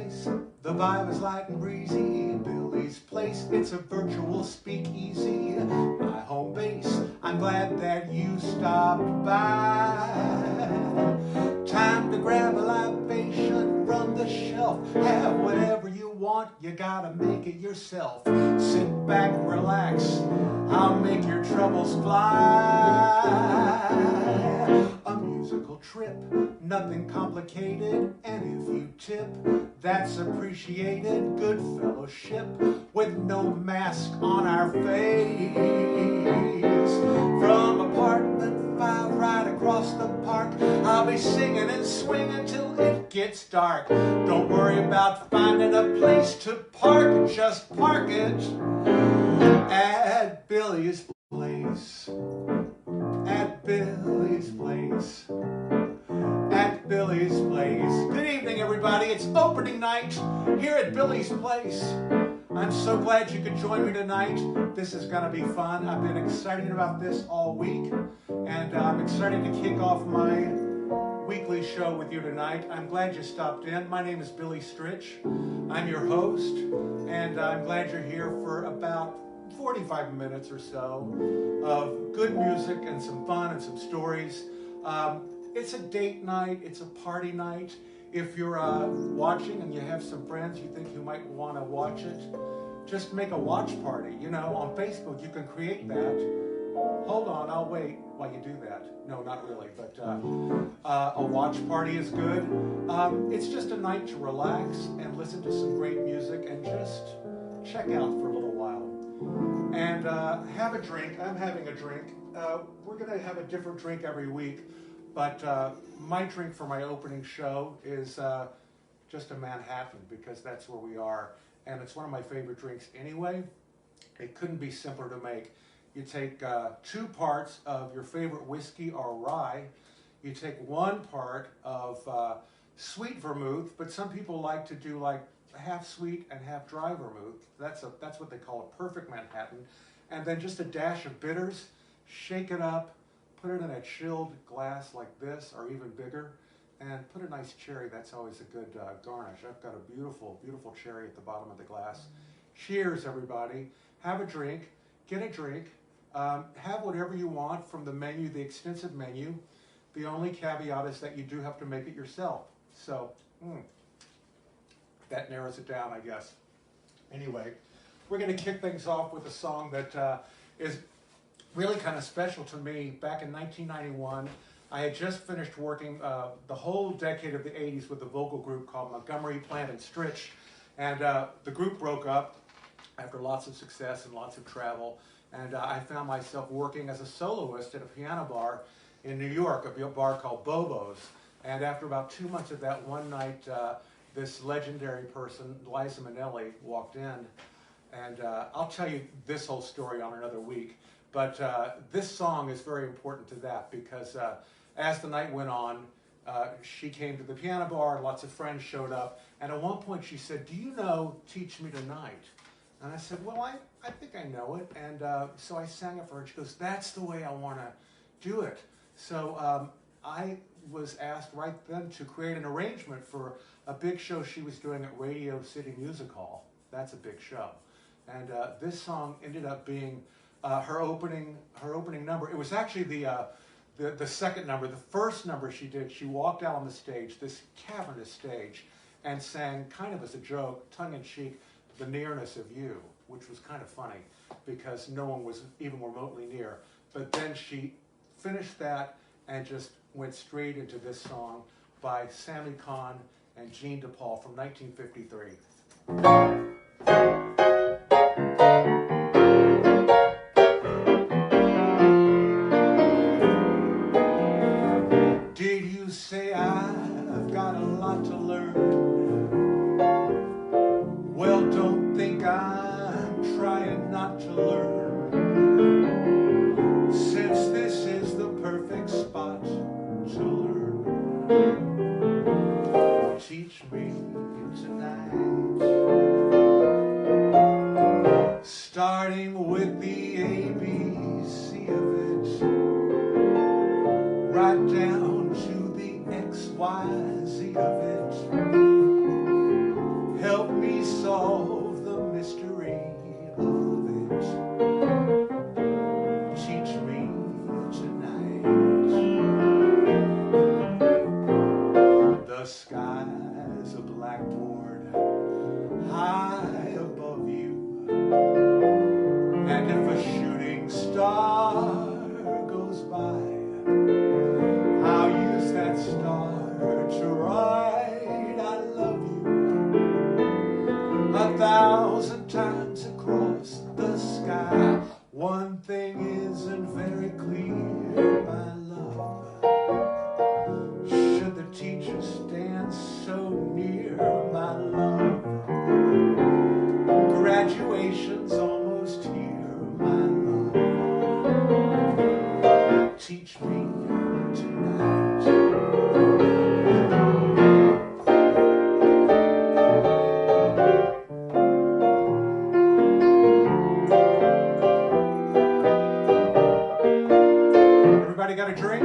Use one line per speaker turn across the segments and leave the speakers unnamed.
place. The vibe is light and breezy. Billy's Place, it's a virtual speakeasy. My home base, I'm glad that you stopped by. Time to grab a libation from the shelf. Have whatever you want, you gotta make it yourself. Sit back, relax, I'll make your troubles fly. A musical trip, nothing complicated, and if you tip, that's appreciated. Good fellowship with no mask on our face. From apartment 5 right across the park, I'll be singing and swinging till it gets dark. Don't worry about finding a place to park, just park it at Billy's Place. At Billy's Place. At Billy's Place. Good evening, everybody. It's opening night here at Billy's Place. I'm so glad you could join me tonight. This is going to be fun. I've been excited about this all week, and I'm excited to kick off my weekly show with you tonight. I'm glad you stopped in. My name is Billy Stritch. I'm your host, and I'm glad you're here for about 45 minutes or so of good music and some fun and some stories. It's a date night, it's a party night. If you're watching and you have some friends you think you might want to watch it, just make a watch party. You know, on Facebook you can create that. Hold on, I'll wait while you do that. No, not really, but a watch party is good. It's just a night to relax and listen to some great music and just check out for a little while. And have a drink. I'm having a drink. We're going to have a different drink every week, but my drink for my opening show is just a Manhattan, because that's where we are. And it's one of my favorite drinks anyway. It couldn't be simpler to make. You take 2 parts of your favorite whiskey or rye. You take 1 part of sweet vermouth, but some people like to do like half sweet and half dry vermouth. That's what they call a perfect Manhattan. And then just a dash of bitters. Shake it up, put it in a chilled glass like this, or even bigger, and put a nice cherry. That's always a good garnish. I've got a beautiful, beautiful cherry at the bottom of the glass. Cheers, everybody. Have a drink. Get a drink. Have whatever you want from the menu, the extensive menu. The only caveat is that you do have to make it yourself. So, that narrows it down, I guess. Anyway, we're going to kick things off with a song that is really kind of special to me. Back in 1991, I had just finished working the whole decade of the 80s with a vocal group called Montgomery, Plant, and Stritch. And the group broke up after lots of success and lots of travel. And I found myself working as a soloist at a piano bar in New York, a bar called Bobo's. And after about 2 months of that, one night, this legendary person, Liza Minnelli, walked in. And I'll tell you this whole story on another week. But this song is very important to that, because as the night went on, she came to the piano bar, lots of friends showed up, and at one point she said, "Do you know Teach Me Tonight?" And I said, "Well, I think I know it." And so I sang it for her. She goes, "That's the way I want to do it." So I was asked right then to create an arrangement for a big show she was doing at Radio City Music Hall. That's a big show. And this song ended up being her opening number. It was actually the second number. The first number she did, she walked out on the stage, this cavernous stage, and sang, kind of as a joke, tongue-in-cheek, "The Nearness of You," which was kind of funny because no one was even remotely near. But then she finished that and just went straight into this song by Sammy Kahn and Gene DePaul from 1953. Did you say I've got a lot to learn? Well, don't think I'm trying not to learn, since this is the perfect spot to learn. Teach me tonight. thing isn't very clear, my love. Should the teacher stand so near, my love? Graduation's almost here, my love. Teach me tonight. Everybody got a drink?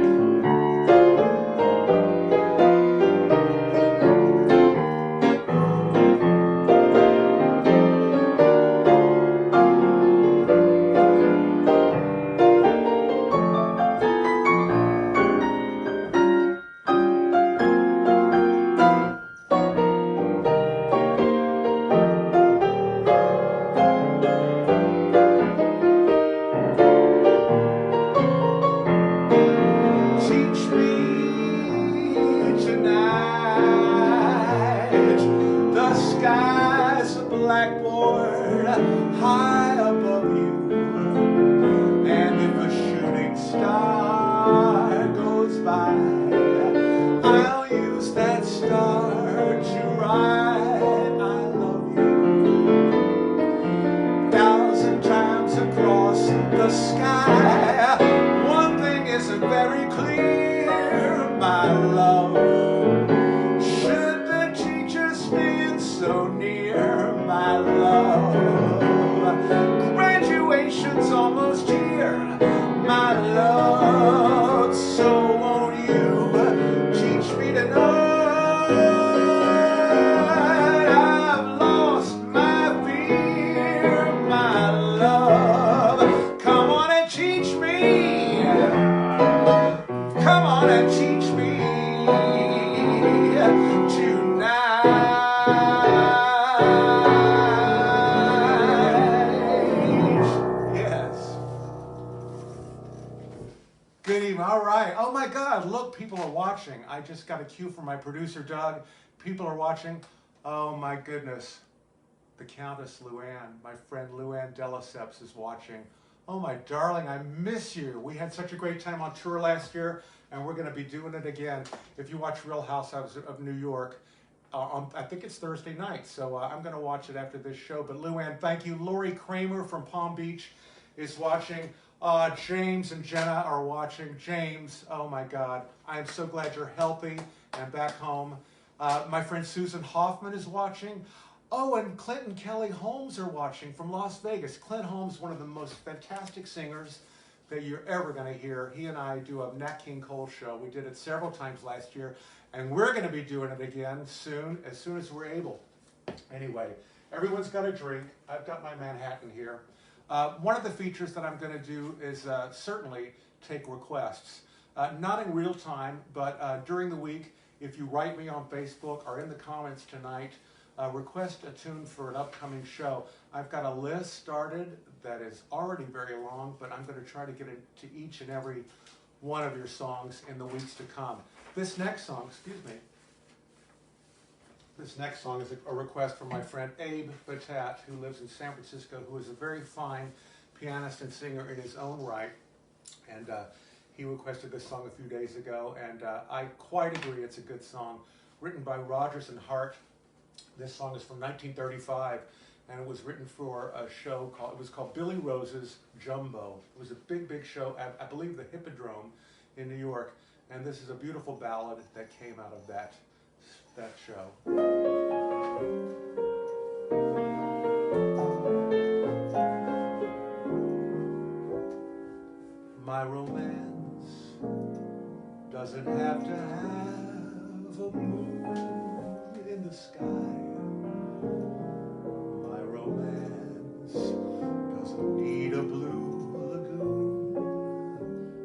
Blackboard high above you, and if a shooting star goes by, I'll use that star to write I love you 1,000 times across the sky. One thing isn't very clear, my love. Should the teacher stand so near, my love? Graduation's almost here, my love. So won't you teach me tonight? I've lost my fear, my love. Come on and teach me. Come on and teach me tonight. Good evening. All right. Oh my God, look, people are watching. I just got a cue from my producer, Doug. People are watching. Oh my goodness. The Countess Luann, my friend Luann Delaceps is watching. Oh my darling, I miss you. We had such a great time on tour last year, and we're going to be doing it again. If you watch Real Housewives of New York, I think it's Thursday night, so I'm going to watch it after this show. But Luann, thank you. Lori Kramer from Palm Beach is watching. James and Jenna are watching. James, oh my God, I am so glad you're healthy and back home. My friend Susan Hoffman is watching. Oh, and Clint and Kelly Holmes are watching from Las Vegas. Clint Holmes, one of the most fantastic singers that you're ever going to hear. He and I do a Nat King Cole show. We did it several times last year, and we're going to be doing it again soon as we're able. Anyway, everyone's got a drink. I've got my Manhattan here. One of the features that I'm going to do is certainly take requests. Not in real time, but during the week, if you write me on Facebook or in the comments tonight, request a tune for an upcoming show. I've got a list started that is already very long, but I'm going to try to get into each and every one of your songs in the weeks to come. This next song, this next song is a request from my friend Abe Batat, who lives in San Francisco, who is a very fine pianist and singer in his own right. And he requested this song a few days ago, and I quite agree it's a good song. Written by Rodgers and Hart. This song is from 1935, and it was written for a show called Billy Rose's Jumbo. It was a big, big show at, I believe, the Hippodrome in New York. And this is a beautiful ballad that came out of that show. My romance doesn't have to have a moon in the sky. My romance doesn't need a blue lagoon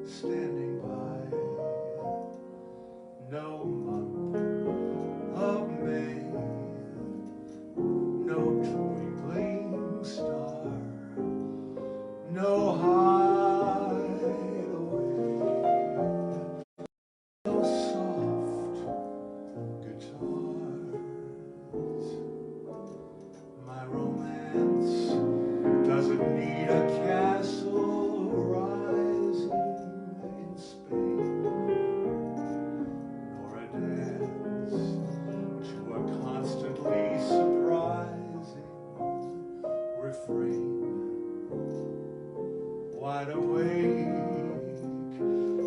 standing by. No month of May, no twinkling star, no hideaway, no soft guitars.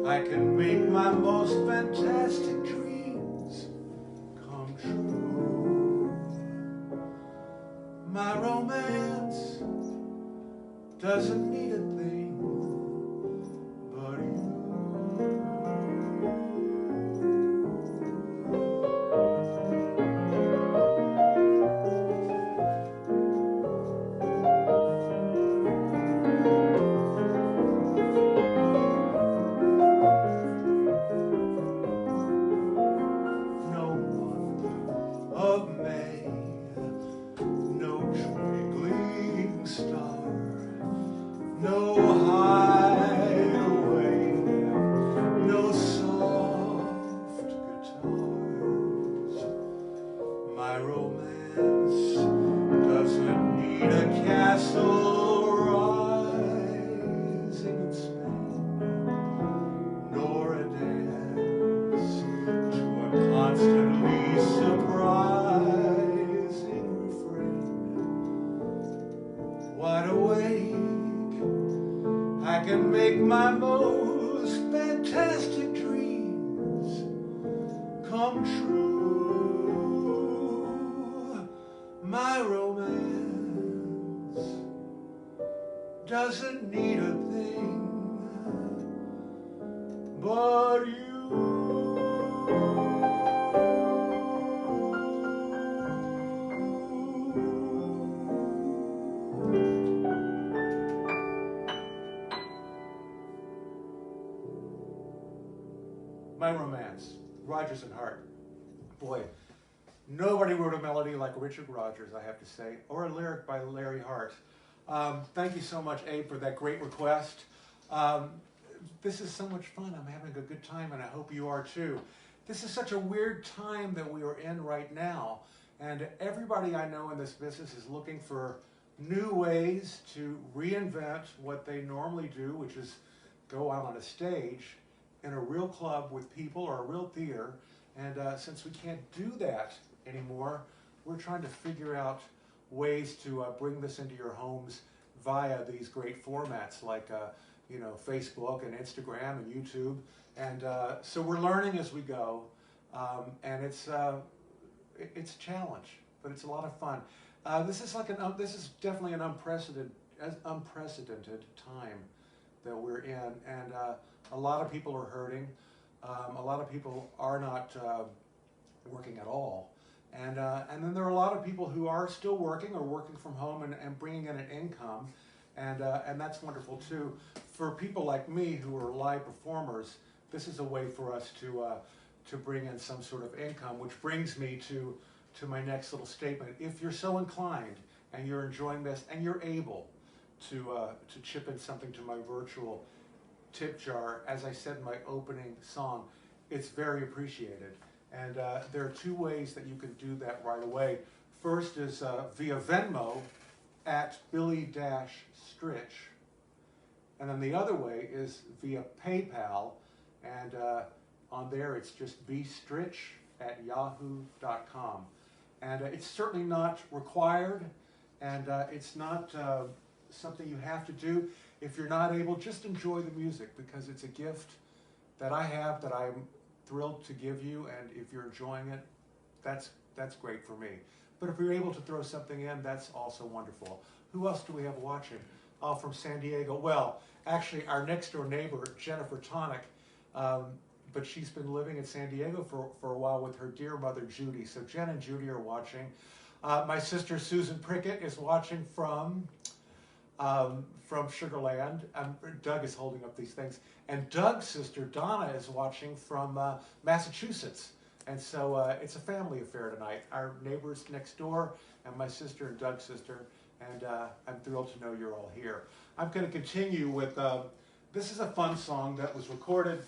I can make my most fantastic dreams come true. My romance doesn't need a thing but you. No month of May, no twinkling star, no hideaway, no soft guitars. My romance doesn't need a castle rising in Spain, nor a dance to a constantly surprising refrain. Wide awake, I can make my most fantastic dreams come true. My romance doesn't need a thing but you. My romance, Rodgers and Hart. Boy, nobody wrote a melody like Richard Rodgers, I have to say, or a lyric by Larry Hart. Thank you so much, Abe, for that great request. This is so much fun. I'm having a good time, and I hope you are too. This is such a weird time that we are in right now, and everybody I know in this business is looking for new ways to reinvent what they normally do, which is go out on a stage in a real club with people or a real theater. And since we can't do that anymore, we're trying to figure out ways to bring this into your homes via these great formats like you know, Facebook and Instagram and YouTube. And so we're learning as we go, and it's a challenge, but it's a lot of fun. This is definitely an unprecedented time that we're in, and a lot of people are hurting. A lot of people are not working at all, and then there are a lot of people who are still working or working from home and bringing in an income, and that's wonderful too. For people like me who are live performers, this is a way for us to bring in some sort of income, which brings me to my next little statement. If you're so inclined and you're enjoying this and you're able to chip in something to my virtual tip jar, as I said in my opening song, it's very appreciated. And there are two ways that you can do that right away. First is via Venmo at Billy-Stritch. And then the other way is via PayPal, and on there it's just bstritch@yahoo.com. And it's certainly not required, and it's not something you have to do. If you're not able, just enjoy the music, because it's a gift that I have that I'm thrilled to give you, and if you're enjoying it, that's great for me. But if you're able to throw something in, that's also wonderful. Who else do we have watching? Oh, from San Diego. Well, actually, our next door neighbor, Jennifer Tonic, but she's been living in San Diego for a while with her dear mother, Judy. So Jen and Judy are watching. My sister, Susan Prickett, is watching from Sugar Land. Doug is holding up these things. And Doug's sister, Donna, is watching from Massachusetts. And so it's a family affair tonight. Our neighbors next door, and my sister and Doug's sister. And I'm thrilled to know you're all here. I'm going to continue with, this is a fun song that was recorded,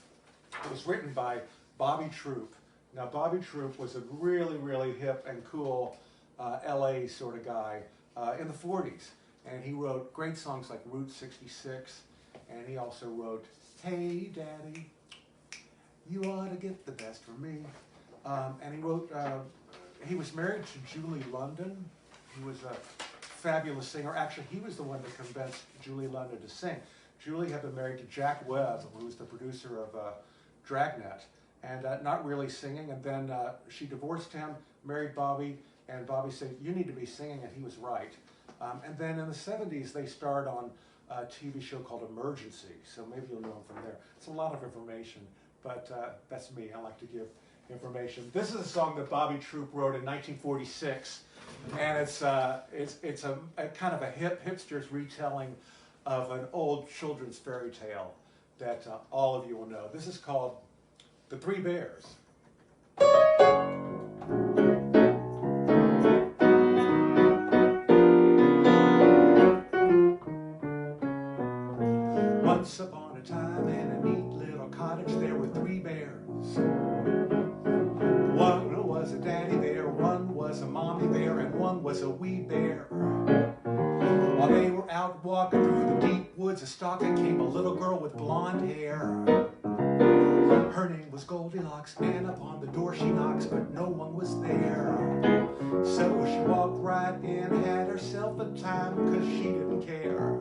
it was written by Bobby Troup. Now, Bobby Troup was a really, really hip and cool LA sort of guy in the 40s. And he wrote great songs like Route 66, and he also wrote, Hey Daddy, you ought to get the best from me. And he wrote, he was married to Julie London, who was a fabulous singer. Actually, he was the one that convinced Julie London to sing. Julie had been married to Jack Webb, who was the producer of Dragnet, and not really singing. And then she divorced him, married Bobby, and Bobby said, "You need to be singing," and he was right. And then in the 70s, they starred on a TV show called Emergency, so maybe you'll know him from there. It's a lot of information, but that's me. I like to give information. This is a song that Bobby Troup wrote in 1946, and it's a kind of a hipster's retelling of an old children's fairy tale that all of you will know. This is called The Three Bears. Once upon a time in a neat little cottage there were three bears. One was a daddy bear, one was a mommy bear, and one was a wee bear. While they were out walking through the deep woods, a-stalking came a little girl with blonde hair. Her name was Goldilocks, and upon the door she knocks, but no one was there. So she walked right in, had herself a time, 'cause she didn't care.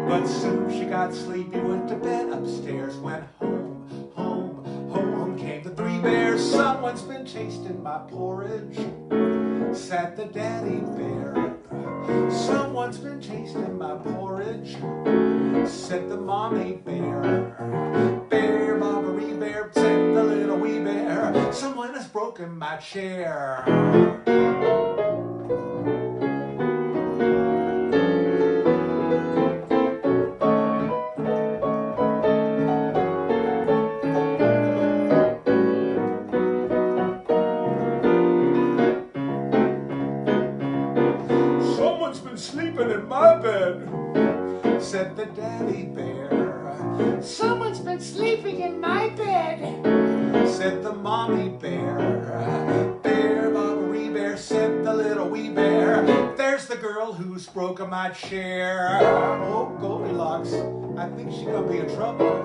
But soon she got sleepy, went to bed upstairs, went home, home, home came the three bears. "Someone's been tasting my porridge," said the daddy bear. "Someone's been tasting my porridge," said the mommy bear. "Bear, bobbery bear," said the little wee bear. "Someone has broken my chair." "Sleeping in my bed," said the daddy bear. "Someone's been sleeping in my bed," said the mommy bear. "Bear, bobbery bear," said the little wee bear. "There's the girl who's broken my chair." Oh, Goldilocks, I think she's gonna be in trouble.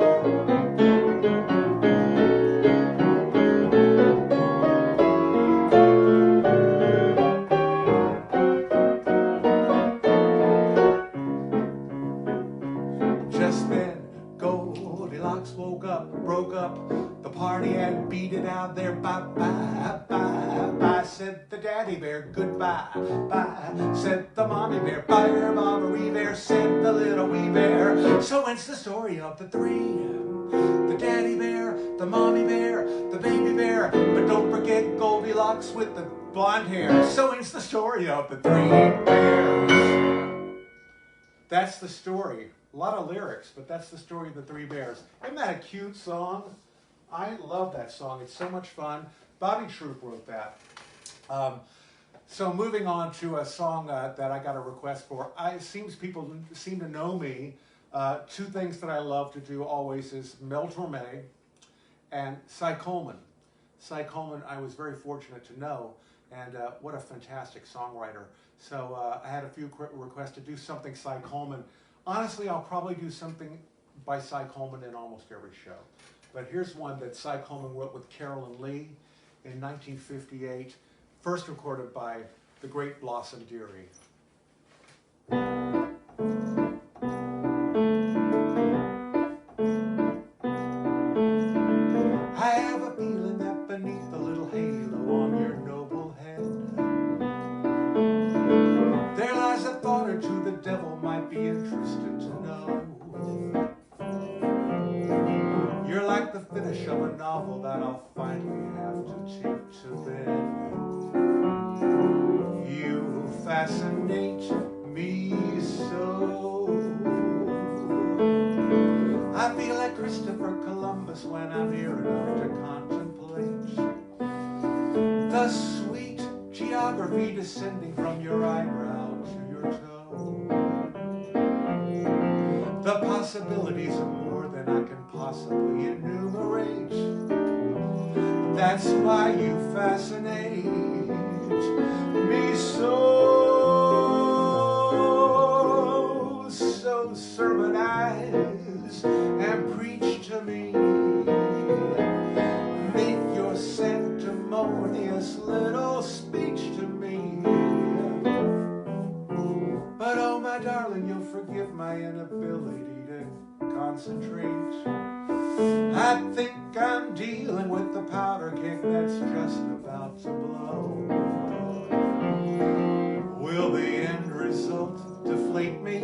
Broke up the party and beat it out there. Bye, bye, bye, bye, said the daddy bear. "Goodbye, bye," said the mommy bear. "Bye, bobbery bear," said the little wee bear. So ends the story of the three: the daddy bear, the mommy bear, the baby bear. But don't forget Goldilocks with the blonde hair. So ends the story of the three bears. That's the story. A lot of lyrics, but that's the story of the three bears. Isn't that a cute song? I love that song. It's so much fun. Bobby Troup wrote that. So moving on to a song that I got a request for. It seems people seem to know me. Two things that I love to do always is Mel Torme and Cy Coleman. Cy Coleman, I was very fortunate to know, and what a fantastic songwriter. So I had a few requests to do something Cy Coleman. Honestly, I'll probably do something by Cy Coleman in almost every show. But here's one that Cy Coleman wrote with Carolyn Lee in 1958, first recorded by the great Blossom Dearie. I have a feeling that beneath the little halo on your noble head, there lies a thought or two the devil might be interested to know. You're like the finish of a novel that I'll finally have to take to bed. You fascinate me so. I feel like Christopher Columbus when I'm near enough to contemplate the sweet geography descending from your eyebrow to your toe. The possibilities are more than I can possibly enumerate. That's why you fascinate me so. So sermonize and preach to me. Make your sanctimonious little speech to me. But oh my darling, you'll forgive my inability concentrate. I think I'm dealing with the powder keg that's just about to blow. Will the end result deflate me,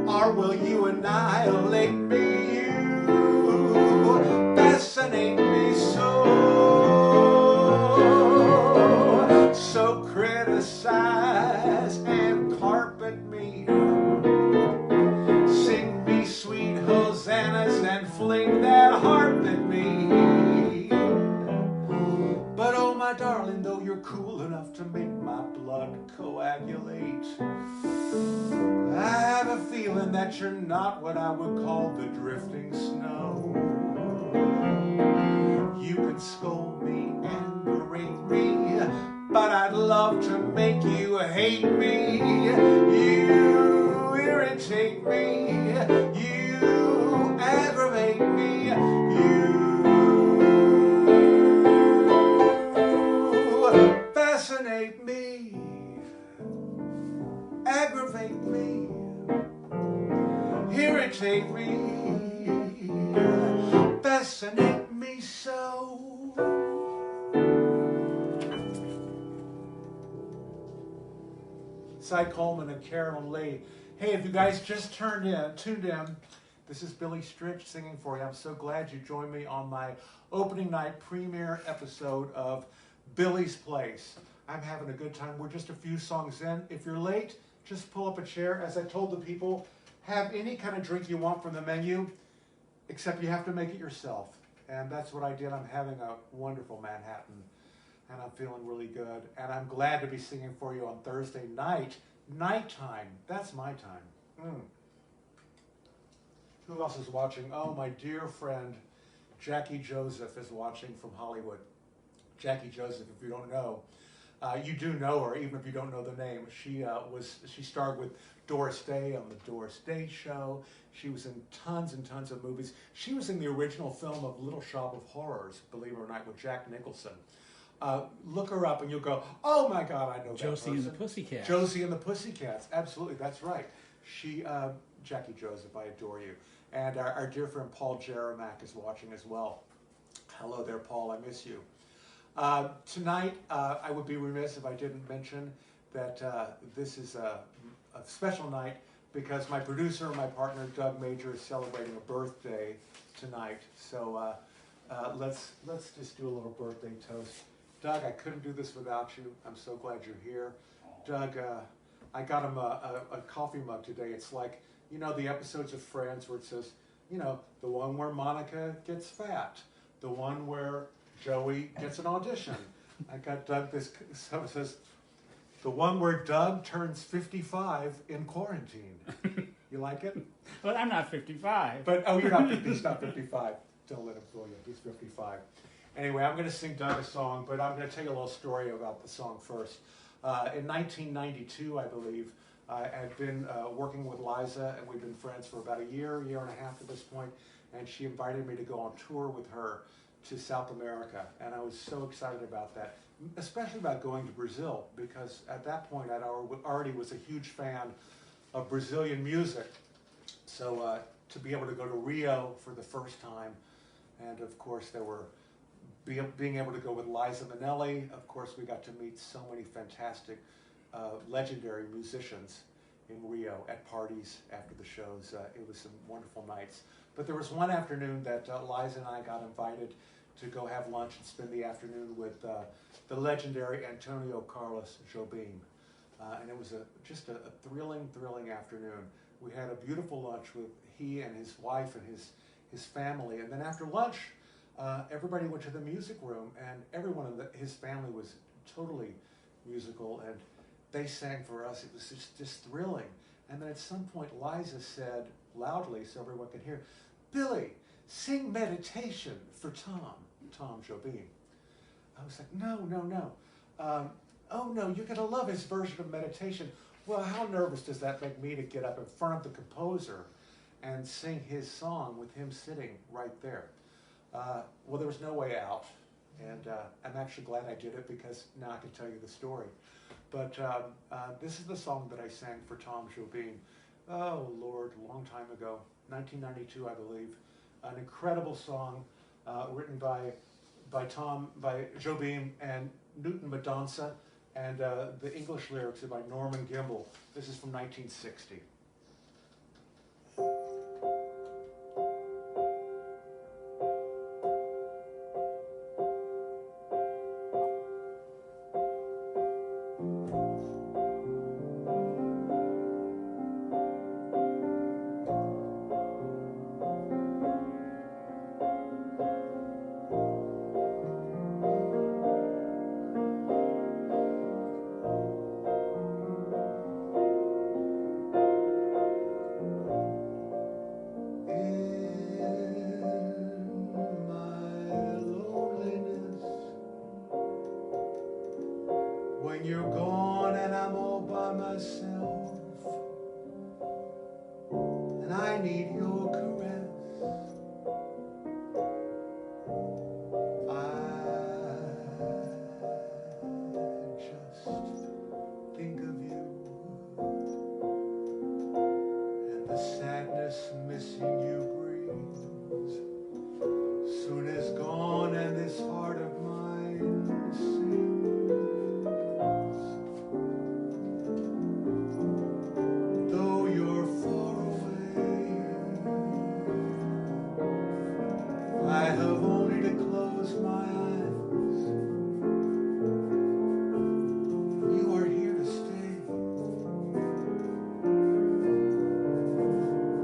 or will you annihilate me? You fascinate me so criticize and carpet me. Sing me sweet hosannas and fling that harp at me. But oh my darling, though you're cool enough to make my blood coagulate, I have a feeling that you're not what I would call the drifting snow. You can scold me and berate me, but I'd love to make you hate me. You irritate me, you aggravate me, you fascinate me, aggravate me, irritate me, fascinate me so. Cy Coleman and Carolyn Lee. Hey, if you guys just tuned in, this is Billy Stritch singing for you. I'm so glad you joined me on my opening night premiere episode of Billy's Place. I'm having a good time. We're just a few songs in. If you're late, just pull up a chair. As I told the people, have any kind of drink you want from the menu, except you have to make it yourself. And that's what I did. I'm having a wonderful Manhattan, and I'm feeling really good. And I'm glad to be singing for you on Thursday nighttime. That's my time. Who else is watching? Oh, my dear friend, Jackie Joseph is watching from Hollywood. Jackie Joseph, if you don't know, you do know her, even if you don't know the name. She starred with Doris Day on the Doris Day Show. She was in tons and tons of movies. She was in the original film of Little Shop of Horrors, believe it or not, with Jack Nicholson. Look her up and you'll go, oh my God, I know that person.
Josie and the Pussycats.
Josie and the Pussycats, absolutely, that's right. She, Jackie Joseph, I adore you. And our dear friend Paul Jeremiak is watching as well. Hello there, Paul, I miss you. Tonight, I would be remiss if I didn't mention that this is a special night because my producer and my partner, Doug Major, is celebrating a birthday tonight. So let's just do a little birthday toast. Doug, I couldn't do this without you. I'm so glad you're here. Doug, I got him a coffee mug today. It's like, you know, the episodes of Friends where it says, you know, the one where Monica gets fat, the one where Joey gets an audition. I got Doug this, so it says, the one where Doug turns 55 in quarantine. You like it?
Well, I'm not 55.
But, oh, you're not 50, he's not 55. Don't let him fool you, he's 55. Anyway, I'm going to sing Doug a song, but I'm going to tell you a little story about the song first. In 1992, I believe, I had been working with Liza, and we've been friends for about a year and a half at this point, and she invited me to go on tour with her to South America, and I was so excited about that, especially about going to Brazil, because at that point I already was a huge fan of Brazilian music. So to be able to go to Rio for the first time, and of course there were being able to go with Liza Minnelli. Of course, we got to meet so many fantastic, legendary musicians in Rio at parties after the shows. It was some wonderful nights. But there was one afternoon that Liza and I got invited to go have lunch and spend the afternoon with the legendary Antonio Carlos Jobim. And it was just a thrilling afternoon. We had a beautiful lunch with he and his wife and his family. And then after lunch, everybody went to the music room, and everyone in his family was totally musical, and they sang for us. It was just thrilling. And then at some point, Liza said loudly, so everyone could hear, "Billy, sing Meditation for Tom Jobim." I was like, no. Oh no, you're gonna love his version of Meditation. Well, how nervous does that make me to get up in front of the composer and sing his song with him sitting right there? Well, there was no way out, and I'm actually glad I did it because now I can tell you the story. But this is the song that I sang for Tom Jobim. oh Lord, a long time ago, 1992, I believe. An incredible song written by Joe Beam and Newton Madonza, and the English lyrics are by Norman Gimbel. This is from 1960. When you're gone and I'm all by myself, and I need your caress, I just think of you, and the sadness missing you brings soon is gone, and this heart of mine sings. I have only to close my eyes. You are here to stay.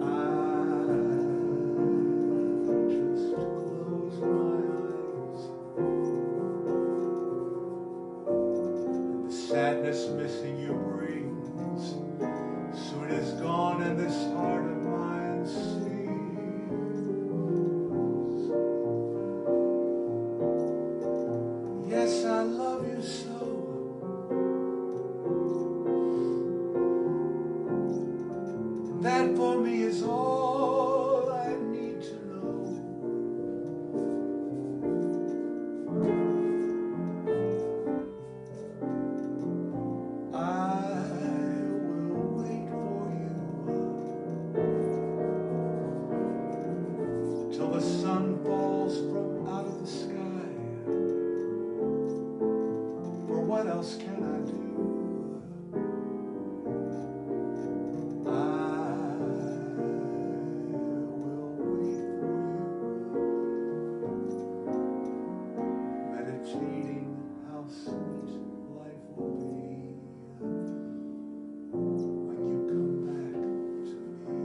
I just close my eyes. And the sadness missing you brings soon is gone, and this heart of mine sings. Yes, I love you so. That for me is all I need to know. I will wait for you till the sun falls from out of the sky. What else can I do? I will wait for you, meditating how sweet life will be when you come back to me.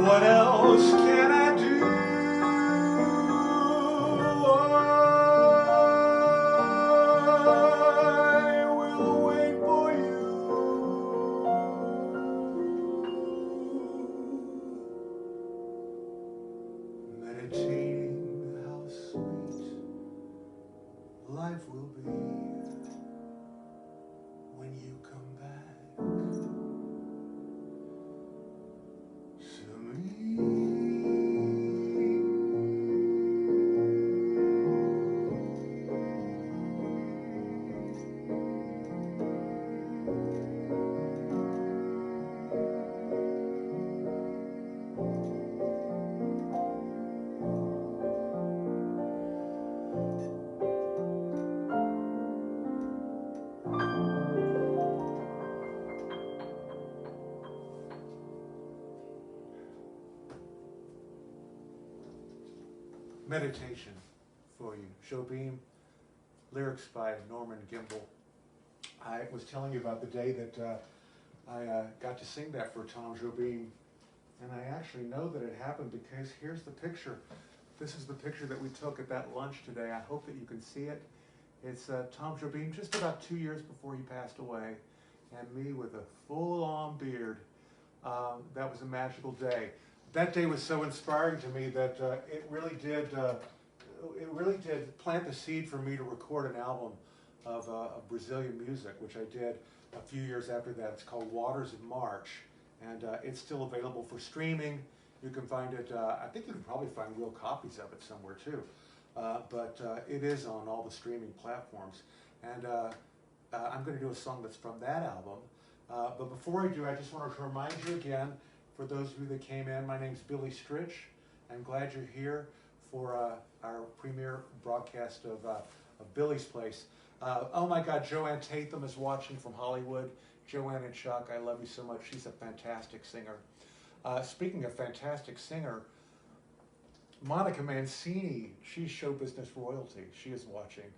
What else can I do? life will be when you come back to me. Meditation for you. Jobim, lyrics by Norman Gimbel. I was telling you about the day that I got to sing that for Tom Jobim, and I actually know that it happened because here's the picture. This is the picture that we took at that lunch today. I hope that you can see it. It's Tom Jobim just about 2 years before he passed away, and me with a full-on beard. That was a magical day. That day was so inspiring to me that it really did plant the seed for me to record an album of Brazilian music, which I did a few years after that. It's called Waters in March, and it's still available for streaming. You can find it, I think you can probably find real copies of it somewhere too, but it is on all the streaming platforms. And I'm going to do a song that's from that album. But before I do, I just wanted to remind you again, for those of you that came in, my name's Billy Stritch. I'm glad you're here for our premiere broadcast of Billy's Place. Oh my God, Joanne Tatham is watching from Hollywood. Joanne and Chuck, I love you so much. She's a fantastic singer. Speaking of fantastic singer, Monica Mancini, she's show business royalty. She is watching.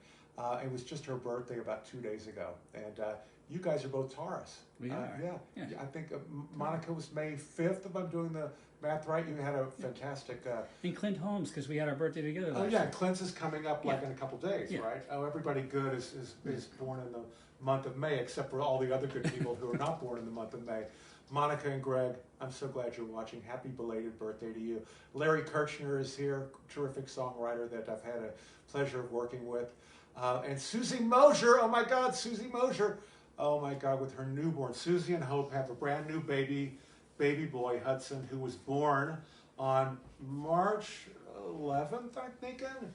It was just her birthday about 2 days ago. And you guys are both Taurus.
We are.
Yeah. I think Monica was May 5th, if I'm doing the math right. You had a fantastic...
and Clint Holmes, because we had our birthday together last
year.
year.
Clint's is coming up like in a couple days, right? Oh, everybody good is born in the month of May, except for all the other good people who are not born in the month of May. Monica and Greg, I'm so glad you're watching. Happy belated birthday to you. Larry Kirchner is here, terrific songwriter that I've had a pleasure of working with. And Susie Mosier, oh my God, Susie Mosier. Oh my God, with her newborn. Susie and Hope have a brand new baby boy, Hudson, who was born on March 11th, I'm thinking,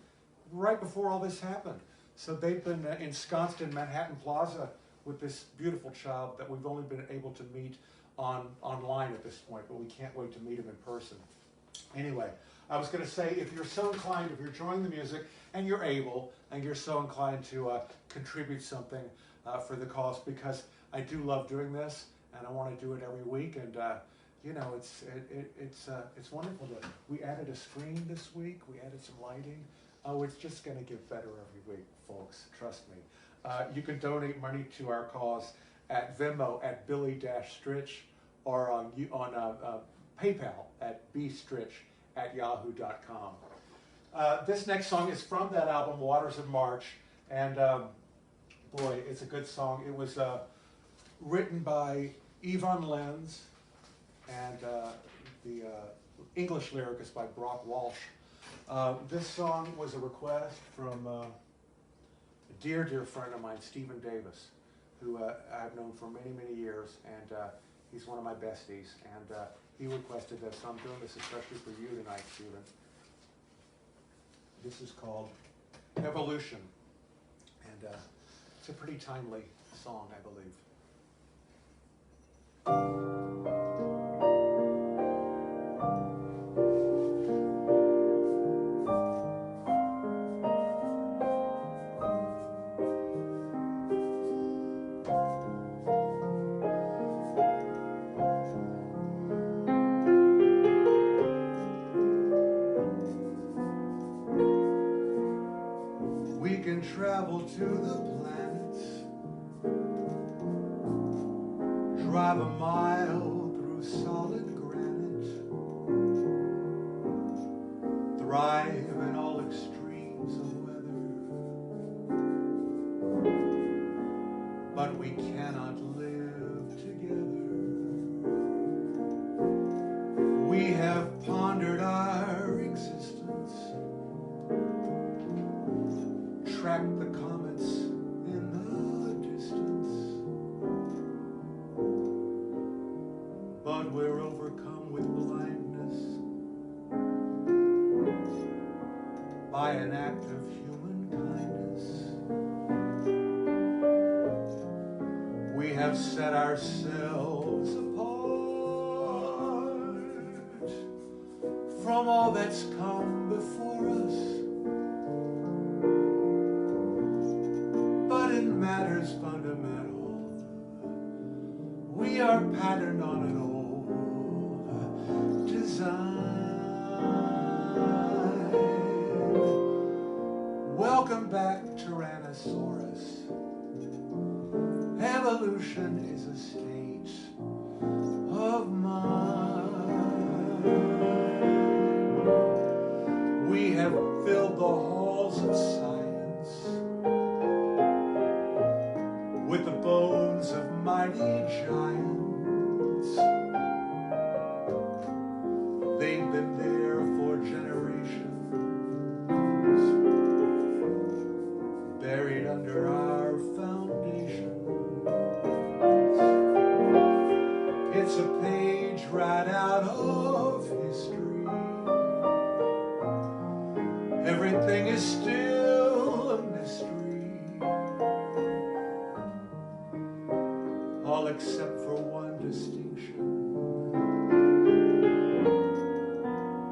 right before all this happened. So they've been ensconced in Manhattan Plaza with this beautiful child that we've only been able to meet online at this point, but we can't wait to meet him in person. Anyway, I was going to say, if you're so inclined, if you're enjoying the music and you're able, and you're so inclined to contribute something for the cause, because I do love doing this, and I want to do it every week, and you know, it's wonderful. We added a screen this week. We added some lighting. Oh, it's just going to get better every week, folks. Trust me. You can donate money to our cause at Venmo at Billy-Stritch, or on PayPal at bstritch@yahoo.com. This next song is from that album, Waters of March, and boy, it's a good song. It was written by Yvonne Lenz, and the English lyric is by Brock Walsh. This song was a request from a dear friend of mine, Stephen Davis, who I've known for many, many years, and he's one of my besties, and he requested this, so I'm doing this especially for you tonight, Stephen. This is called Evolution, and it's a pretty timely song, I believe. Travel to the planets, drive a mile through solid granite, thrive in all extremes of weather, but we cannot live together. We have pondered our existence, track the comets in the distance, but we're overcome with blindness by an act of human kindness. We have set ourselves apart from all that's come before us, but in matters fundamental, we are patterned on an old design. Welcome back, Tyrannosaurus. Evolution is a state of mind. We have filled the halls of science with the bones of mighty giants. They've been there for generations, buried under our foundation. It's a page right out of history. Everything is still a mystery, all except for one distinction.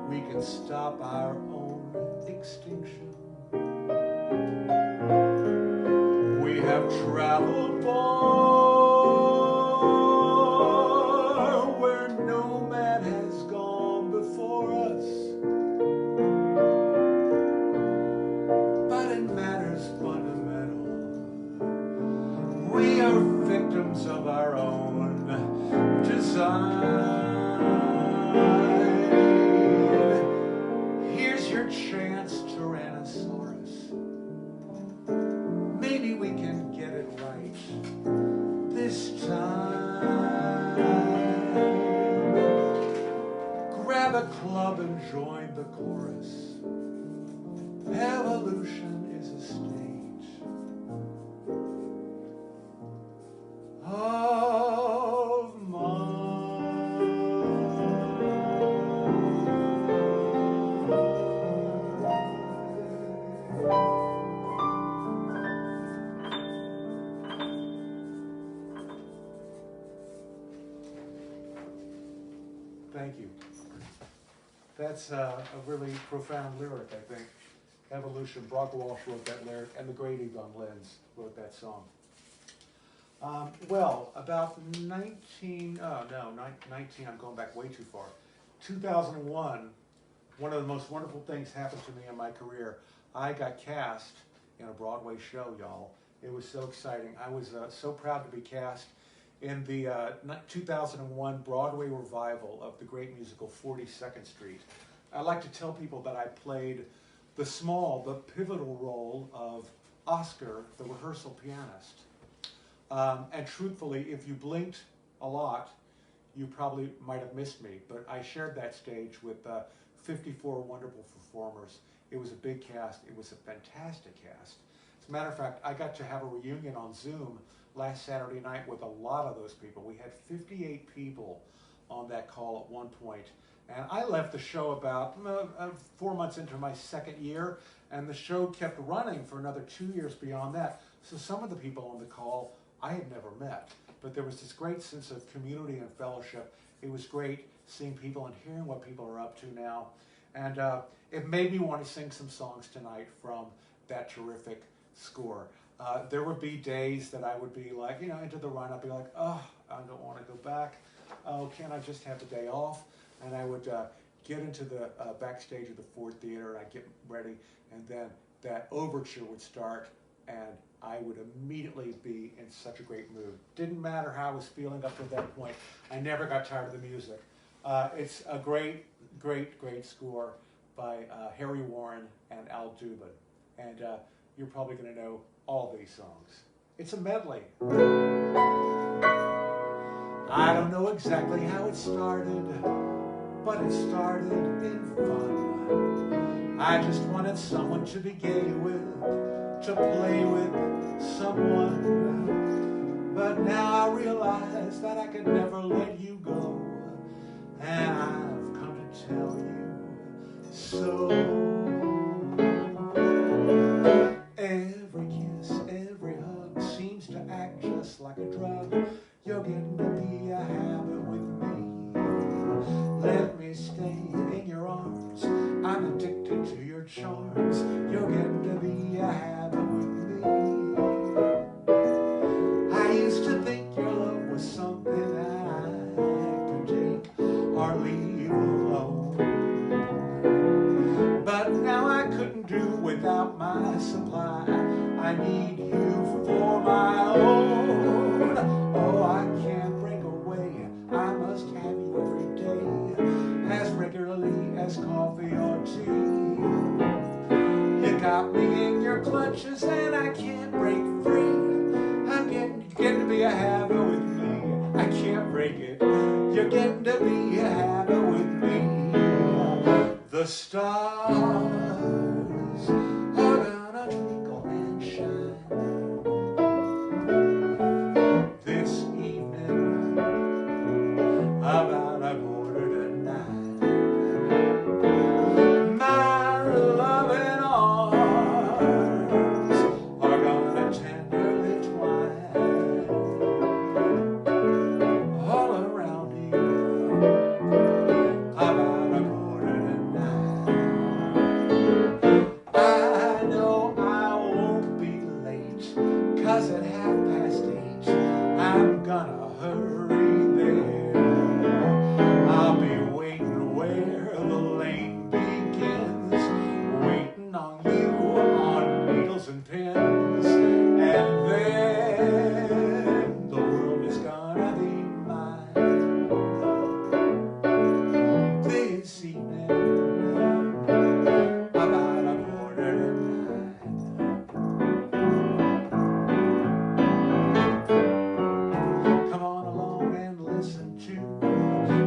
We can stop our own extinction. We have traveled far where no man has gone before us, but in matters fundamental, we are victims of our own design. Here's your chance, Tyrannosaurus. Maybe we can get it right this time. Grab a club and join the chorus. Evolution is a state of mind. Thank you. That's a really profound lyric, I think. Evolution. Brock Walsh wrote that lyric, and the great Yvonne Lenz wrote that song. Well, about 19, I'm going back way too far. 2001, one of the most wonderful things happened to me in my career. I got cast in a Broadway show, y'all. It was so exciting. I was so proud to be cast in the 2001 Broadway revival of the great musical 42nd Street. I like to tell people that I played the pivotal role of Oscar, the rehearsal pianist. And truthfully, if you blinked a lot, you probably might have missed me, but I shared that stage with 54 wonderful performers. It was a big cast. It was a fantastic cast. As a matter of fact, I got to have a reunion on Zoom last Saturday night with a lot of those people. We had 58 people on that call at one point. And I left the show about 4 months into my second year, and the show kept running for another 2 years beyond that. So some of the people on the call I had never met, but there was this great sense of community and fellowship. It was great seeing people and hearing what people are up to now. And it made me want to sing some songs tonight from that terrific score. There would be days that I would be like, into the run, I'd be like, oh, I don't want to go back. Oh, can't I just have the day off? And I would get into the backstage of the Ford Theater, and I'd get ready, and then that overture would start, and I would immediately be in such a great mood. Didn't matter how I was feeling up to that point. I never got tired of the music. It's a great, great, great score by Harry Warren and Al Dubin. And you're probably going to know all these songs. It's a medley. I don't know exactly how it started, but it started in fun. I just wanted someone to be gay with, to play with someone, but now I realize that I could never let you go, and I've come to tell you so. Every kiss, every hug seems to act just like a drug. You're getting to be a habit with me. Let me stay in your arms. I'm addicted to your charms. You're getting to be a habit with me. I used to think your love was something that I could take or leave alone, but now I couldn't do without my supply. I need you for my own. Oh, I can't break away. I must have you every day, as regularly as coffee or tea. You got me in your clutches and I can't break free. I'm getting to be a habit with me. I can't break it. You're getting to be a habit with me. The stars are gonna twinkle and shine this evening about a quarter to 9. My loving arms are gonna tenderly twine all around you about a quarter to 9. I know I won't be late, 'cause at 8:30 I'm gonna hurry there. I'll be waiting where the lane begins, waiting on you on needles and pins, and then the world is gonna be mine this evening about a quarter to 9. Come on along and listen to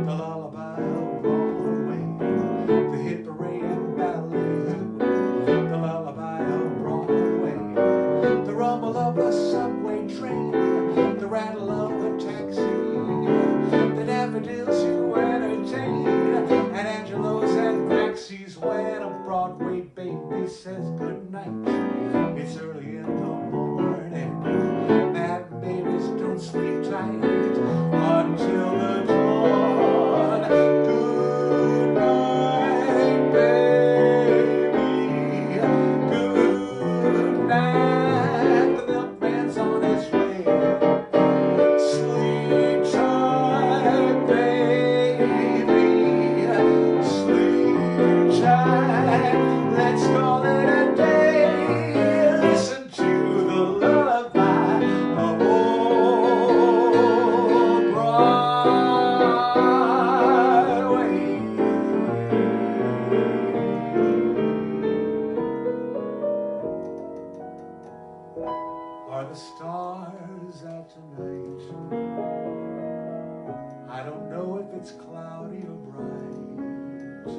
the lullaby of Broadway, the hit parade and ballet, the lullaby of Broadway, the rumble of the subway train, the rattle of the taxi, the daffodils you entertain, and Angelos and Maxie's when a Broadway baby says goodnight. It's early in the morning, mad babies don't sleep tight until the dawn. Good night, baby. Good night. The milkman's on his way. Sleep tight, baby. Sleep tight. Let's call it a day. Listen to the lullaby of old Broadway. Are the stars out tonight? I don't know if it's cloudy or bright,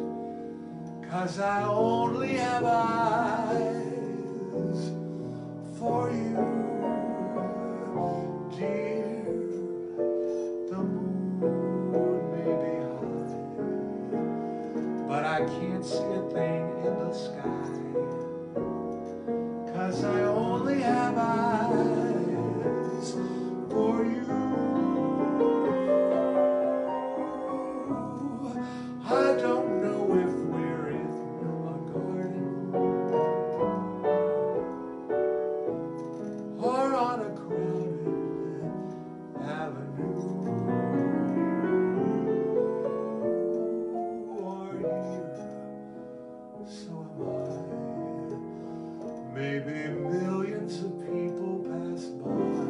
'cause I only have eyes for you, dear. The moon may be high, but I can't see a thing in the sky, 'cause I only have eyes for you. I don't know if we're in a garden or on a crowded avenue, or here, so am I. Maybe millions of people pass by,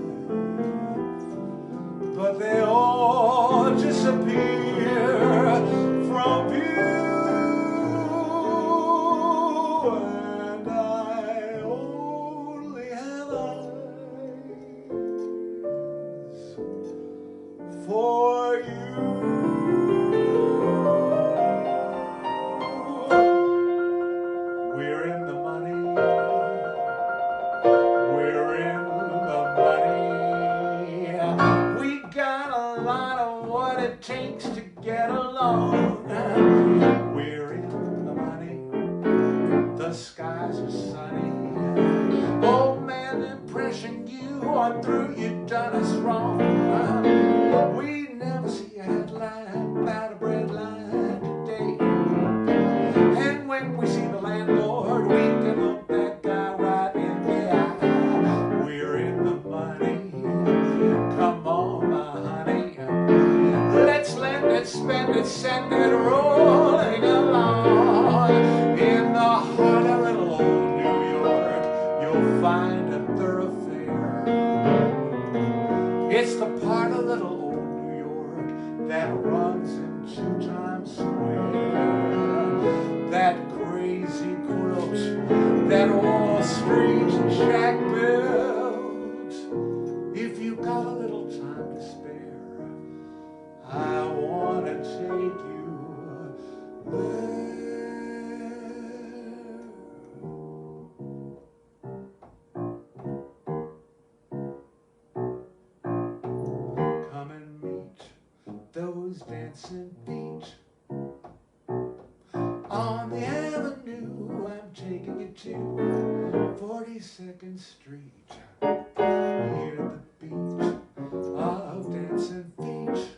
but they all disappear from view, and I only have eyes for you. We're in the money, followed through, you done us wrong. We never see a headline about a bread line today. And when we see the landlord, we can look that guy right in the eye. We're in the money, come on my honey. Let's lend it, spend it, send it rolling along. In the heart of little old New York, you'll find a thoroughfare. It's the part of little old New York that runs into Times Square. That crazy quilt that Wall Street Jack built. If you got a little time to spare, I want to take you there. Come and meet those dancing feet on the avenue. I'm taking you to 42nd Street. Hear the beat of dancing feet.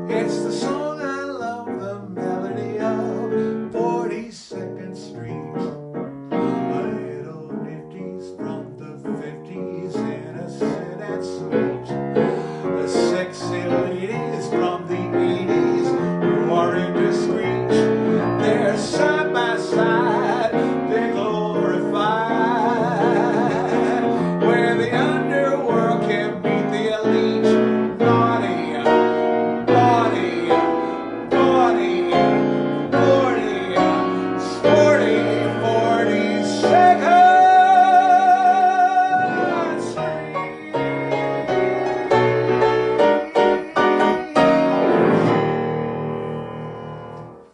It's the song I love, the melody of 42nd Street. Little nifties from the 50s, innocent and sweet. The sexy ladies from the 80s who are indiscreet. They're side by side, they glorify where the underworld can meet the elite. Naughty, naughty, naughty, 40, sporty, 42nd Street.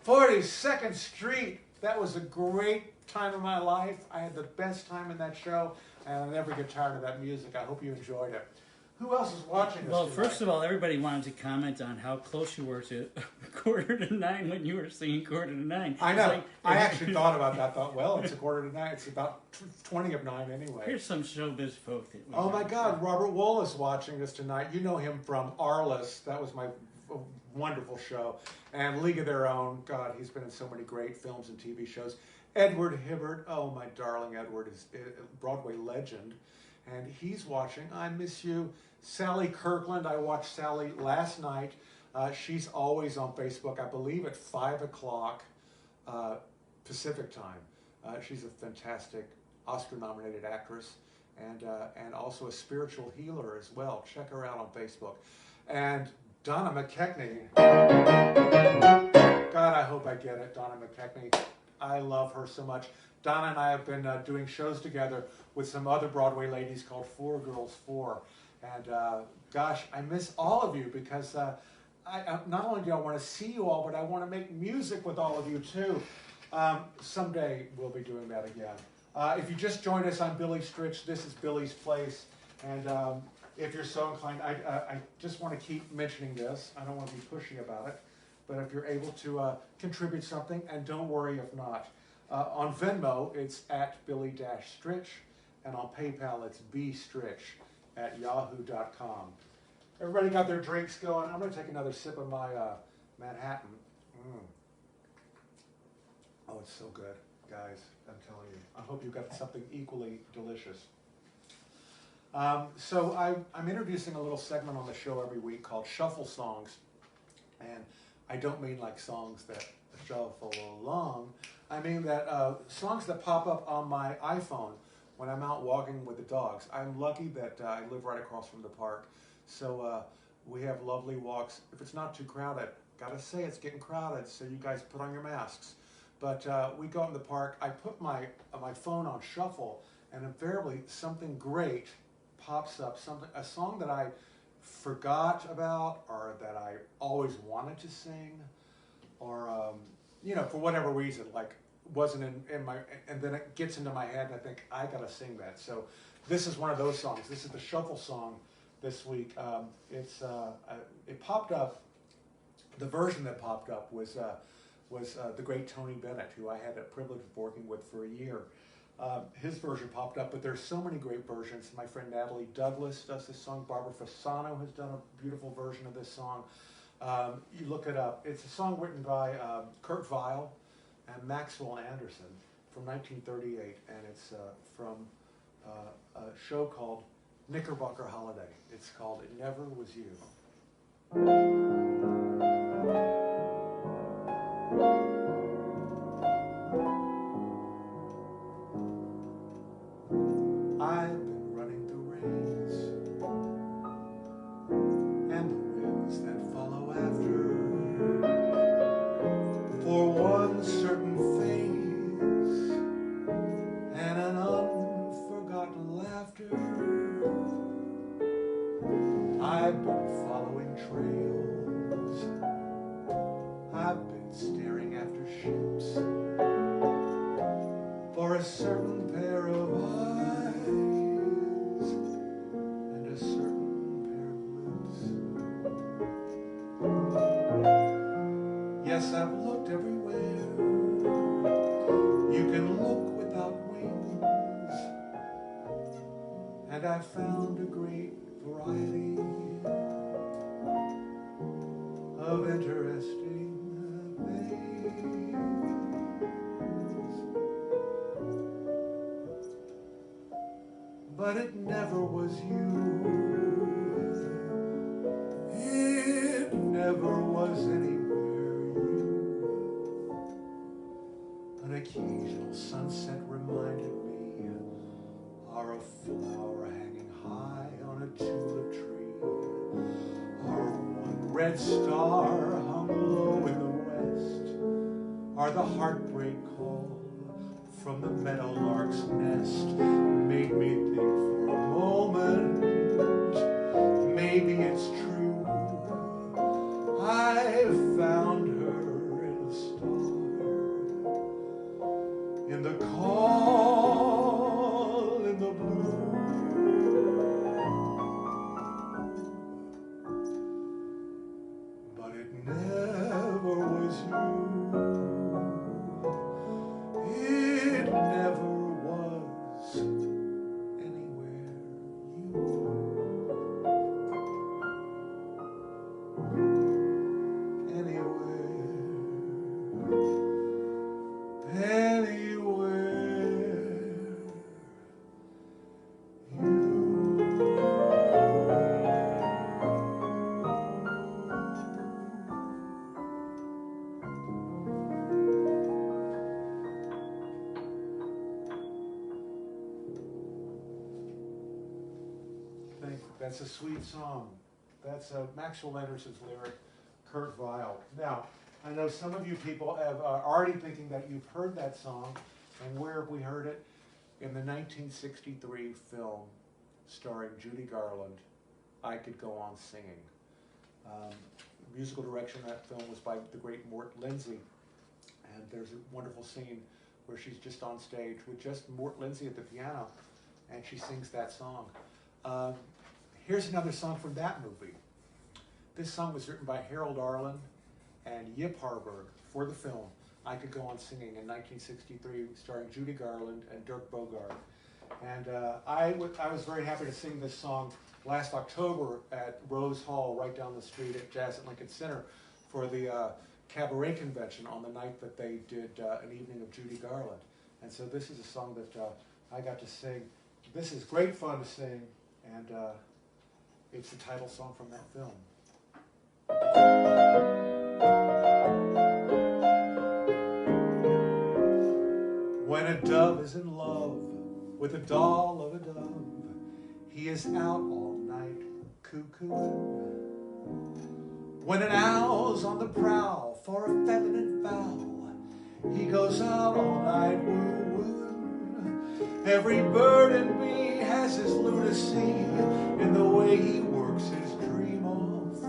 42nd Street. That was a great time of my life. I had the best time in that show, and I'll never get tired of that music. I hope you enjoyed it. Who else is watching this?
Well, first of all, everybody wanted to comment on how close you were to 8:45 when you were singing 8:45.
I know.
Like,
I actually thought about that. Thought, well, it's 8:45. It's about 20 of 9 anyway.
Here's some showbiz folk. That we
Oh my
have.
God, Robert Wool is watching us tonight. You know him from Arliss. That was my wonderful show. And League of Their Own. God, he's been in so many great films and TV shows. Edward Hibbert. Oh, my darling Edward is a Broadway legend. And he's watching. I miss you. Sally Kirkland. I watched Sally last night. She's always on Facebook, I believe at 5 o'clock Pacific time. She's a fantastic Oscar-nominated actress and also a spiritual healer as well. Check her out on Facebook. And Donna McKechnie. God, I hope I get it, Donna McKechnie. I love her so much. Donna and I have been doing shows together with some other Broadway ladies called Four Girls Four. And gosh, I miss all of you because I not only do I want to see you all, but I want to make music with all of you too. Someday we'll be doing that again. If you just joined us, I'm Billy Stritch. This is Billy's Place. And if you're so inclined, I just want to keep mentioning this. I don't want to be pushy about it. But if you're able to contribute something, and don't worry if not. On Venmo, it's at Billy-Stritch. And on PayPal, it's bstritch@yahoo.com. Everybody got their drinks going? I'm going to take another sip of my Manhattan. Oh, it's so good, guys. I'm telling you. I hope you got something equally delicious. So I'm introducing a little segment on the show every week called Shuffle Songs. And I don't mean like songs that shuffle along. I mean that songs that pop up on my iPhone when I'm out walking with the dogs. I'm lucky that I live right across from the park. So we have lovely walks. If it's not too crowded, gotta say it's getting crowded, so you guys put on your masks. But we go out in the park. I put my phone on shuffle, and invariably something great pops up. A song that I forgot about, or that I always wanted to sing, or for whatever reason, like wasn't in my, and then it gets into my head, and I think I gotta sing that. So this is one of those songs. This is the shuffle song this week. It popped up. The version that popped up was the great Tony Bennett, who I had the privilege of working with for a year. his version popped up, but there's so many great versions. My friend Natalie Douglas does this song. Barbara Fasano has done a beautiful version of this song. You look it up. It's a song written by Kurt Weill and Maxwell Anderson from 1938, and it's from a show called Knickerbocker Holiday. It's called It Never Was You. I've been running the race and the winds that follow after for one certain face and an unforgotten laughter. I've been following trails, I've been staring after ships for a certain pair of eyes and a certain pair of lips. Yes, I've looked everywhere you can look without wings, and I've found a great variety of interesting things. But it never was you. It never was anywhere you. An occasional sunset reminded me, or a flower hanging high on a tulip tree, or one red star hung low in the west, or the heartbreak call from the meadowlark's nest made me think for a moment, maybe it's true, I found her in a star, in the call, in the blue. But it never was you. It never was anywhere you. Anywhere. That's a sweet song. That's Maxwell Anderson's lyric, Kurt Weill. Now, I know some of you people have already thinking that you've heard that song, and where have we heard it? In the 1963 film starring Judy Garland, I Could Go On Singing. Musical direction of that film was by the great Mort Lindsay, and there's a wonderful scene where she's just on stage with just Mort Lindsay at the piano, and she sings that song. Here's another song from that movie. This song was written by Harold Arlen and Yip Harburg for the film I Could Go On Singing in 1963, starring Judy Garland and Dirk Bogarde. And I was very happy to sing this song last October at Rose Hall, right down the street at Jazz at Lincoln Center, for the cabaret convention on the night that they did an evening of Judy Garland. And so this is a song that I got to sing. This is great fun to sing, and it's the title song from that film. When a dove is in love with a doll of a dove, he is out all night cuckooing. When an owl's on the prowl for a feminine fowl, he goes out all night woo-wooing. Every bird and bee has his lunacy in the way he works his dream off.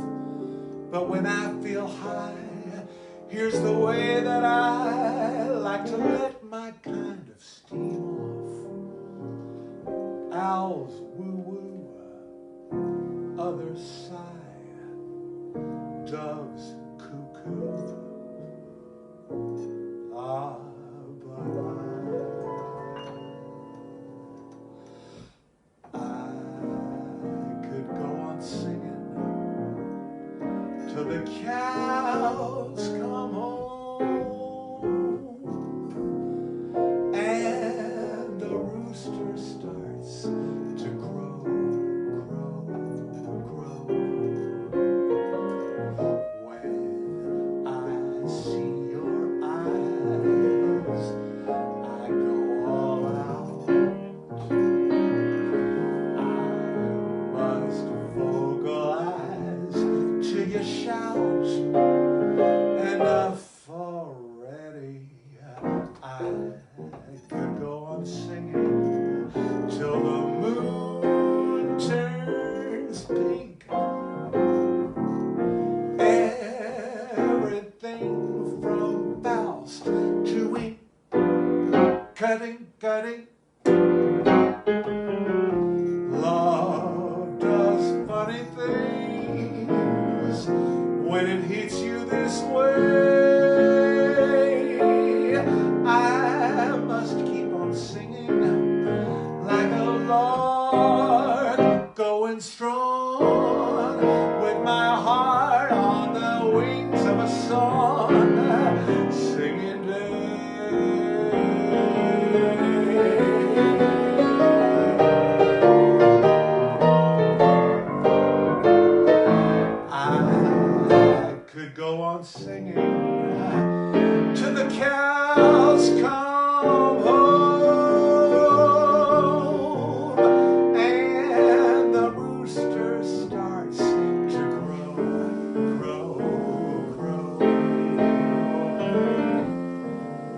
But when I feel high, here's the way that I like to let my kind of steam off. Owls woo-woo, others sigh, doves cuckoo. Ah, but cows come home and the rooster starts to crow, crow, crow. When I see your eyes, I go all out. I must vocalize till you shout enough already. I could go on singing till the moon turns pink. Everything from Faust to ink, cutting, cutting. Love does funny things when it hits you this way. I must keep on singing like a lark, going strong with my heart on the wings of a song, singing could go on singing till the cows come home and the rooster starts to crow, crow, crow.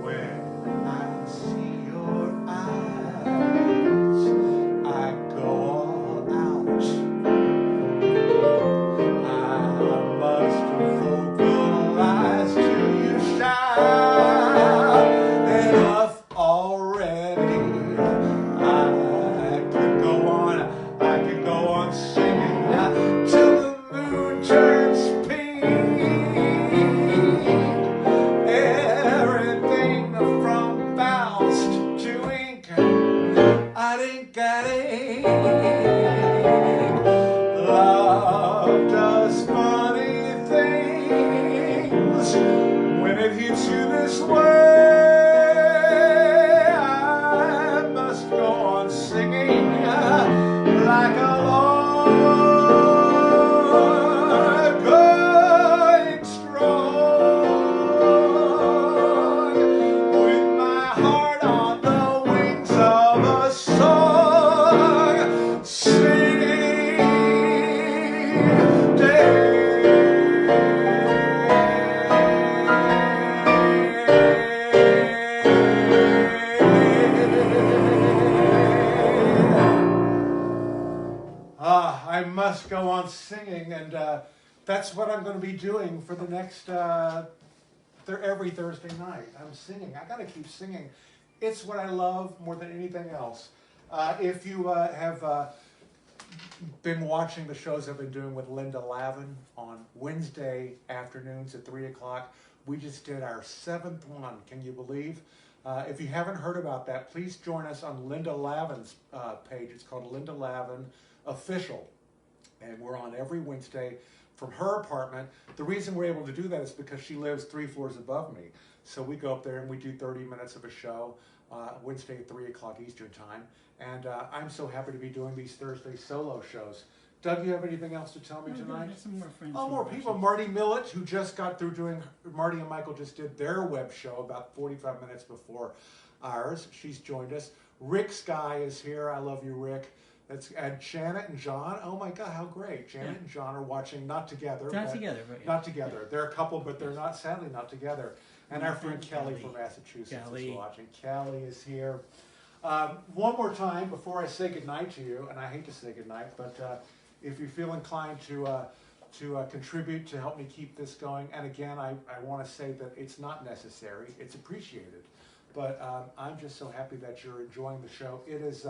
When I see your eyes, I go all out. I must vocalize till you shout enough already. I could go on singing till the moon turns pink. Everything from Faust to ink, I think love does funny things when it hits you this way. I must go on singing like a lark, going strong with my heart on the wings of a song, singing I must go on singing, and that's what I'm going to be doing for the next every Thursday night. I'm singing. I got to keep singing. It's what I love more than anything else. If you have been watching the shows I've been doing with Linda Lavin on Wednesday afternoons at 3 o'clock, we just did our 7th one. Can you believe? If you haven't heard about that, please join us on Linda Lavin's page. It's called Linda Lavin Official. And we're on every Wednesday from her apartment. The reason we're able to do that is because she lives 3 floors above me. So we go up there and we do 30 minutes of a show Wednesday at 3 o'clock Eastern Time. And I'm so happy to be doing these Thursday solo shows. Doug, you have anything else to tell me tonight?
Some more friends.
Oh, more people. Marty Millett, who just got through doing, Marty and Michael just did their web show about 45 minutes before ours. She's joined us. Rick Sky is here. I love you, Rick. And Janet and John. Oh my God, how great! Janet and John are watching, not together.
Not together, but yeah.
Not together. They're a couple, but they're not. Sadly, not together. And our friend Kelly from Massachusetts is watching. Kelly is here. One more time before I say goodnight to you, and I hate to say goodnight, but if you feel inclined to contribute to help me keep this going, and again, I want to say that it's not necessary; it's appreciated. But I'm just so happy that you're enjoying the show. It is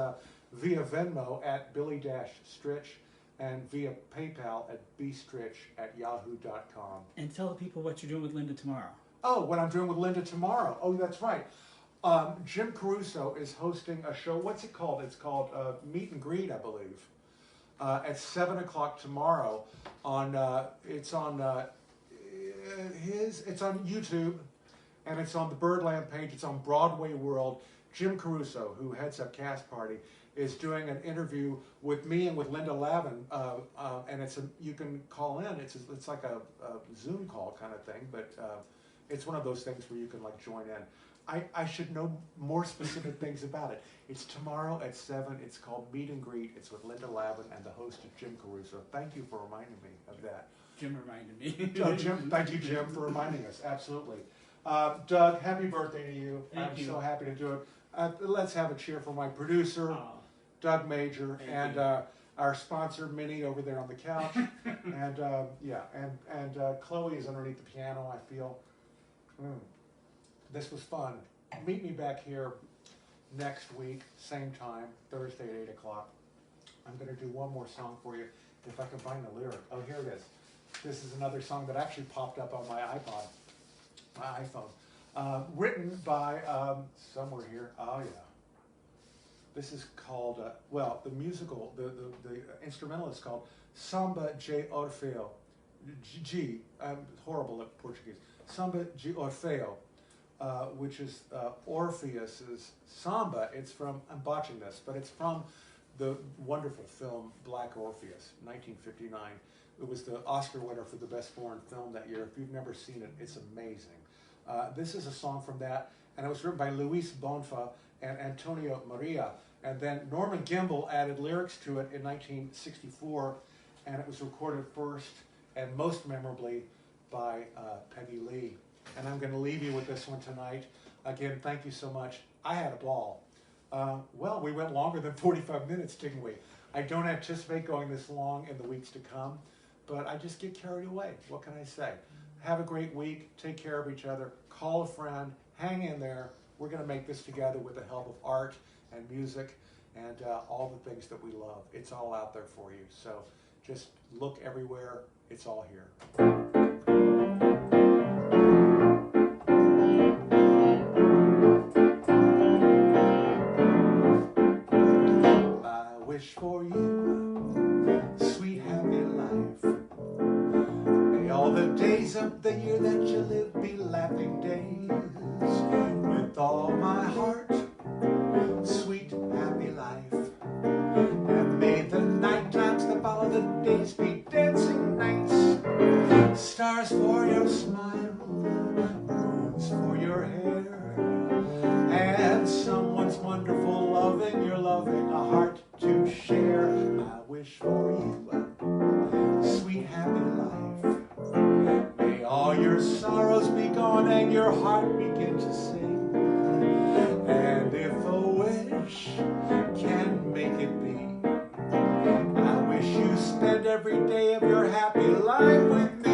via Venmo at Billy-Stritch and via PayPal at bstritch@yahoo.com.
And tell the people what you're doing with Linda tomorrow.
Oh, what I'm doing with Linda tomorrow. Oh, that's right. Jim Caruso is hosting a show. What's it called? It's called Meet and Greet, I believe, at 7 o'clock tomorrow. It's on it's on YouTube, and it's on the Birdland page. It's on Broadway World. Jim Caruso, who heads up Cast Party, is doing an interview with me and with Linda Lavin, and you can call in. It's like a Zoom call kind of thing, but it's one of those things where you can like join in. I should know more specific things about it. It's tomorrow at 7. It's called Meet and Greet. It's with Linda Lavin and the host is Jim Caruso. Thank you for reminding me of that.
Jim reminded me.
Jim, thank you, Jim, for reminding us. Absolutely. Doug, happy birthday to you.
Thank you.
So happy to do it. Let's have a cheer for my producer, Doug Major, and our sponsor, Minnie, over there on the couch. and Chloe is underneath the piano, I feel. This was fun. Meet me back here next week, same time, Thursday at 8 o'clock. I'm going to do one more song for you, if I can find the lyric. Oh, here it is. This is another song that actually popped up on my iPhone. Written by, somewhere here, oh yeah. This is called, the musical, the instrumental is called Samba de Orfeo. I'm horrible at Portuguese. Samba de Orfeo, which is Orpheus's samba. It's from, I'm botching this, but it's from the wonderful film Black Orpheus, 1959. It was the Oscar winner for the best foreign film that year. If you've never seen it, it's amazing. This is a song from that, and it was written by Luis Bonfa and Antonio Maria. And then Norman Gimbel added lyrics to it in 1964, and it was recorded first and most memorably by Peggy Lee. And I'm going to leave you with this one tonight. Again, thank you so much. I had a ball. Well, we went longer than 45 minutes, didn't we? I don't anticipate going this long in the weeks to come, but I just get carried away. What can I say? Have a great week. Take care of each other. Call a friend. Hang in there. We're going to make this together with the help of art and music and all the things that we love. It's all out there for you. So just look everywhere. It's all here. I wish for you sweet happy life. May all the days of the year that you live be laughing days. With all my heart, sweet happy life. And may the night times that follow the days be dancing nights. Stars for your smile, moons for your hair, and someone's wonderful loving, you're loving, a heart to share. I wish for you sweet happy life. May all your sorrows be gone and your heart begin to sing. And if a wish can make it be, I wish you spend every day of your happy life with me.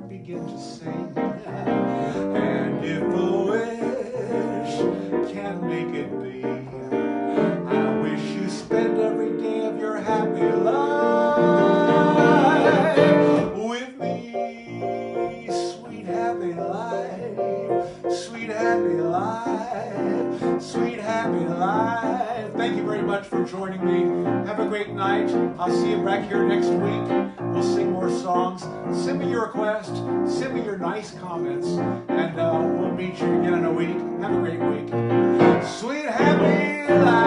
Begin to sing, and if a wish can make it be, I wish you spend every day of your happy life with me. Sweet happy life, sweet happy life, sweet happy life. Thank you very much for joining me. Have a great night. I'll see you back here next week. We'll sing more songs. Send me your request. Send me your nice comments. And we'll meet you again in a week. Have a great week. Sweet happy life.